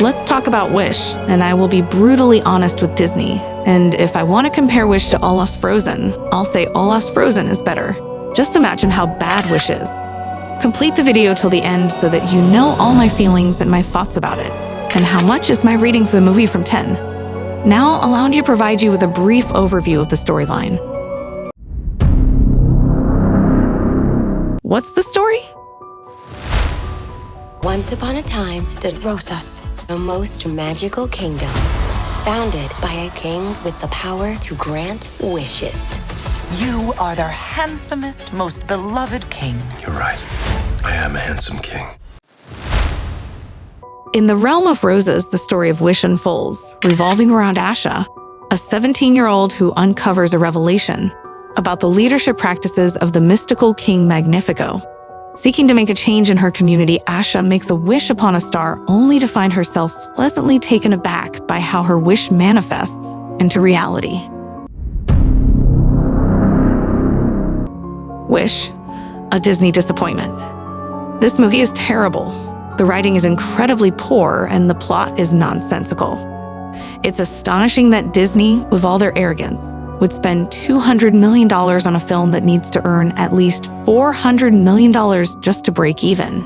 Let's talk about Wish, and I will be brutally honest with Disney. And if I want to compare Wish to Olaf's Frozen, I'll say Olaf's Frozen is better. Just imagine how bad Wish is. Complete the video till the end so that you know all my feelings and my thoughts about it. And how much is my rating for the movie from 10? Now, allow me to provide you with a brief overview of the storyline. What's the story? Once upon a time stood Rosas, a most magical kingdom, founded by a king with the power to grant wishes. You are their handsomest, most beloved king. You're right. I am a handsome king. In the realm of roses, the story of Wish unfolds, revolving around Asha, a 17-year-old who uncovers a revelation about the leadership practices of the mystical King Magnifico. Seeking to make a change in her community, Asha makes a wish upon a star only to find herself pleasantly taken aback by how her wish manifests into reality. Wish, a Disney disappointment. This movie is terrible. The writing is incredibly poor and the plot is nonsensical. It's astonishing that Disney, with all their arrogance, would spend $200 million on a film that needs to earn at least $400 million just to break even.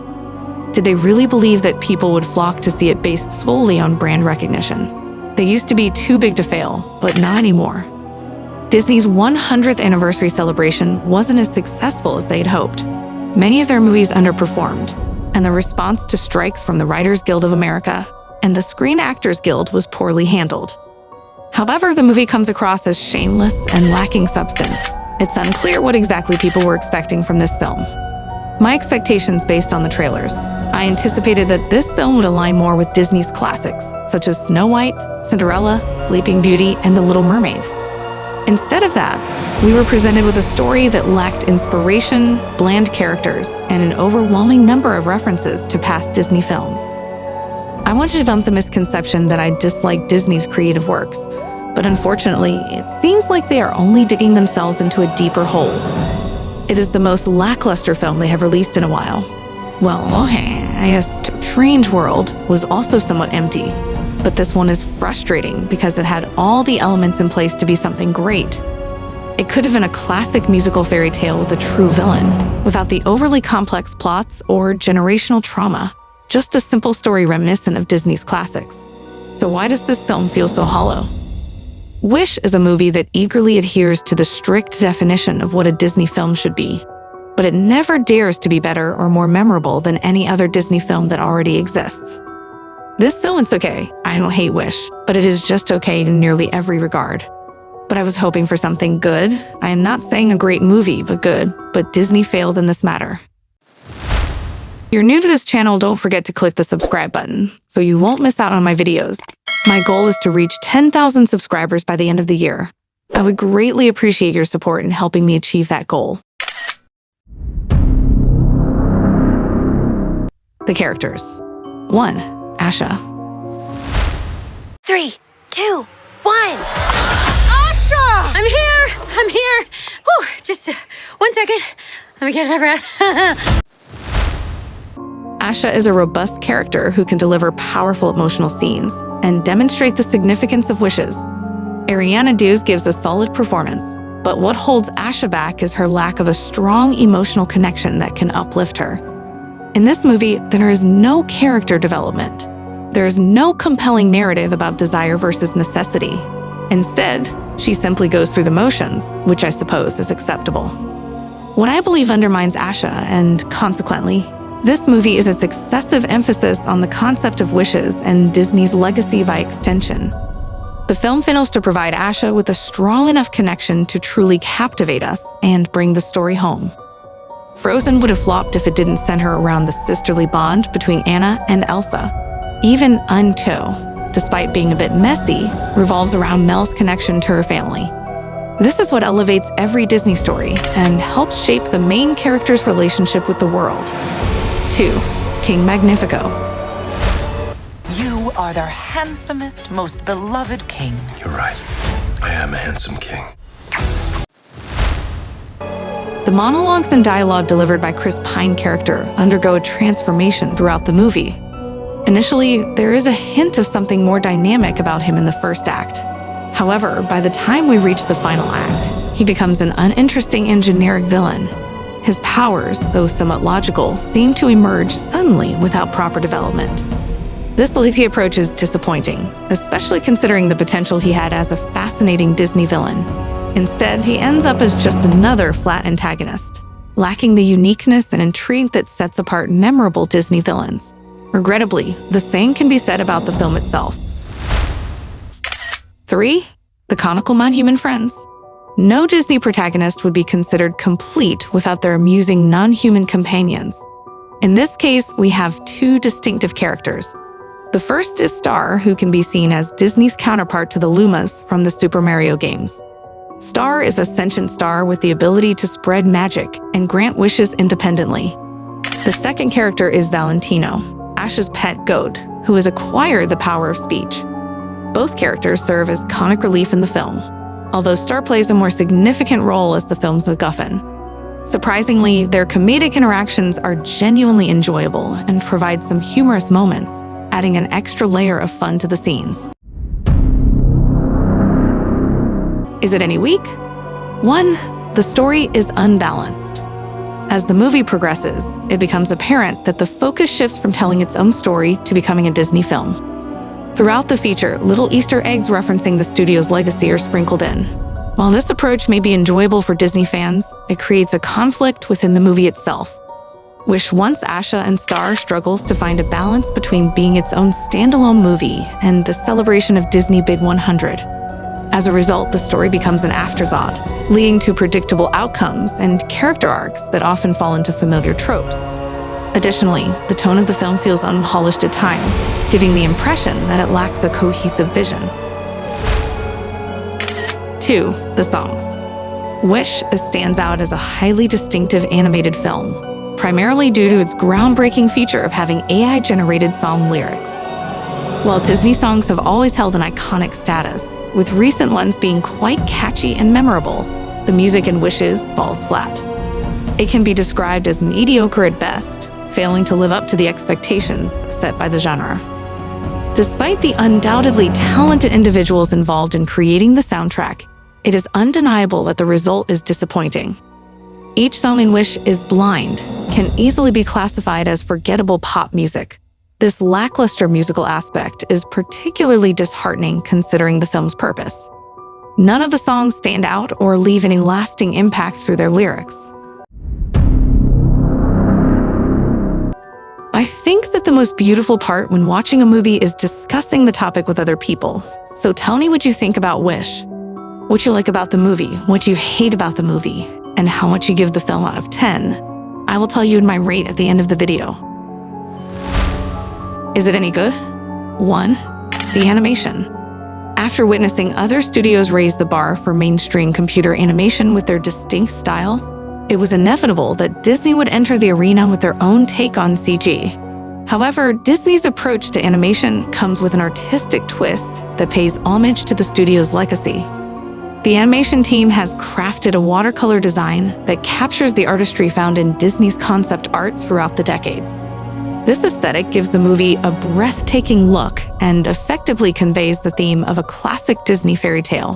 Did they really believe that people would flock to see it based solely on brand recognition? They used to be too big to fail, but not anymore. Disney's 100th anniversary celebration wasn't as successful as they'd hoped. Many of their movies underperformed, and the response to strikes from the Writers Guild of America and the Screen Actors Guild was poorly handled. However, the movie comes across as shameless and lacking substance. It's unclear what exactly people were expecting from this film. My expectations based on the trailers. I anticipated that this film would align more with Disney's classics, such as Snow White, Cinderella, Sleeping Beauty, and The Little Mermaid. Instead of that, we were presented with a story that lacked inspiration, bland characters, and an overwhelming number of references to past Disney films. I want to debunk the misconception that I dislike Disney's creative works, but unfortunately, it seems like they are only digging themselves into a deeper hole. It is the most lackluster film they have released in a while. Well, okay, I guess Strange World was also somewhat empty, but this one is frustrating because it had all the elements in place to be something great. It could have been a classic musical fairy tale with a true villain, without the overly complex plots or generational trauma. Just a simple story reminiscent of Disney's classics. So why does this film feel so hollow? Wish is a movie that eagerly adheres to the strict definition of what a Disney film should be, but it never dares to be better or more memorable than any other Disney film that already exists. This film is okay. I don't hate Wish, but it is just okay in nearly every regard. But I was hoping for something good. I am not saying a great movie, but good, but Disney failed in this matter. If you're new to this channel, don't forget to click the subscribe button so you won't miss out on my videos. My goal is to reach 10,000 subscribers by the end of the year. I would greatly appreciate your support in helping me achieve that goal. The characters. 1. Asha. 3, 2, 1. Asha! I'm here. Whew, just 1 second. Let me catch my breath. Asha is a robust character who can deliver powerful emotional scenes and demonstrate the significance of wishes. Ariana Dews gives a solid performance, but what holds Asha back is her lack of a strong emotional connection that can uplift her. In this movie, there is no character development. There is no compelling narrative about desire versus necessity. Instead, she simply goes through the motions, which I suppose is acceptable. What I believe undermines Asha, and consequently, this movie, is its excessive emphasis on the concept of wishes and Disney's legacy by extension. The film fails to provide Asha with a strong enough connection to truly captivate us and bring the story home. Frozen would have flopped if it didn't center around the sisterly bond between Anna and Elsa. Even Unto, despite being a bit messy, revolves around Mel's connection to her family. This is what elevates every Disney story and helps shape the main character's relationship with the world. 2. King Magnifico. You are their handsomest, most beloved king. You're right. I am a handsome king. The monologues and dialogue delivered by Chris Pine's character undergo a transformation throughout the movie. Initially, there is a hint of something more dynamic about him in the first act. However, by the time we reach the final act, he becomes an uninteresting and generic villain. His powers, though somewhat logical, seem to emerge suddenly without proper development. This lazy approach is disappointing, especially considering the potential he had as a fascinating Disney villain. Instead, he ends up as just another flat antagonist, lacking the uniqueness and intrigue that sets apart memorable Disney villains. Regrettably, the same can be said about the film itself. 3. The conical non-human friends. No Disney protagonist would be considered complete without their amusing non-human companions. In this case, we have two distinctive characters. The first is Star, who can be seen as Disney's counterpart to the Lumas from the Super Mario games. Star is a sentient star with the ability to spread magic and grant wishes independently. The second character is Valentino, Ash's pet goat, who has acquired the power of speech. Both characters serve as comic relief in the film, although Star plays a more significant role as the film's MacGuffin. Surprisingly, their comedic interactions are genuinely enjoyable and provide some humorous moments, adding an extra layer of fun to the scenes. Is it any weak? 1. The story is unbalanced. As the movie progresses, it becomes apparent that the focus shifts from telling its own story to becoming a Disney film. Throughout the feature, little Easter eggs referencing the studio's legacy are sprinkled in. While this approach may be enjoyable for Disney fans, it creates a conflict within the movie itself. Wish once Asha and Star struggles to find a balance between being its own standalone movie and the celebration of Disney Big 100. As a result, the story becomes an afterthought, leading to predictable outcomes and character arcs that often fall into familiar tropes. Additionally, the tone of the film feels unpolished at times, giving the impression that it lacks a cohesive vision. 2. The songs. Wish stands out as a highly distinctive animated film, primarily due to its groundbreaking feature of having AI-generated song lyrics. While Disney songs have always held an iconic status, with recent ones being quite catchy and memorable, the music in Wishes falls flat. It can be described as mediocre at best, failing to live up to the expectations set by the genre. Despite the undoubtedly talented individuals involved in creating the soundtrack, it is undeniable that the result is disappointing. Each song in Wish is blind, can easily be classified as forgettable pop music. This lackluster musical aspect is particularly disheartening considering the film's purpose. None of the songs stand out or leave any lasting impact through their lyrics. I think that the most beautiful part when watching a movie is discussing the topic with other people. So tell me what you think about Wish. What you like about the movie, what you hate about the movie, and how much you give the film out of 10. I will tell you in my rate at the end of the video. Is it any good? 1. The animation. After witnessing other studios raise the bar for mainstream computer animation with their distinct styles, it was inevitable that Disney would enter the arena with their own take on CG. However, Disney's approach to animation comes with an artistic twist that pays homage to the studio's legacy. The animation team has crafted a watercolor design that captures the artistry found in Disney's concept art throughout the decades. This aesthetic gives the movie a breathtaking look and effectively conveys the theme of a classic Disney fairy tale.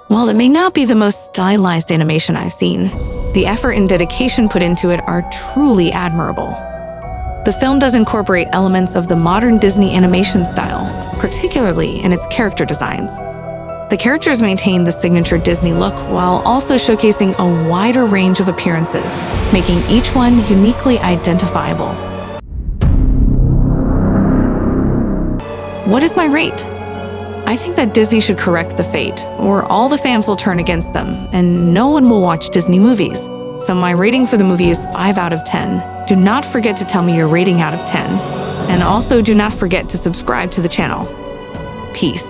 While it may not be the most stylized animation I've seen, the effort and dedication put into it are truly admirable. The film does incorporate elements of the modern Disney animation style, particularly in its character designs. The characters maintain the signature Disney look while also showcasing a wider range of appearances, making each one uniquely identifiable. What is my rate? I think that Disney should correct the fate, or all the fans will turn against them, and no one will watch Disney movies. So my rating for the movie is 5 out of 10. Do not forget to tell me your rating out of 10. And also do not forget to subscribe to the channel. Peace.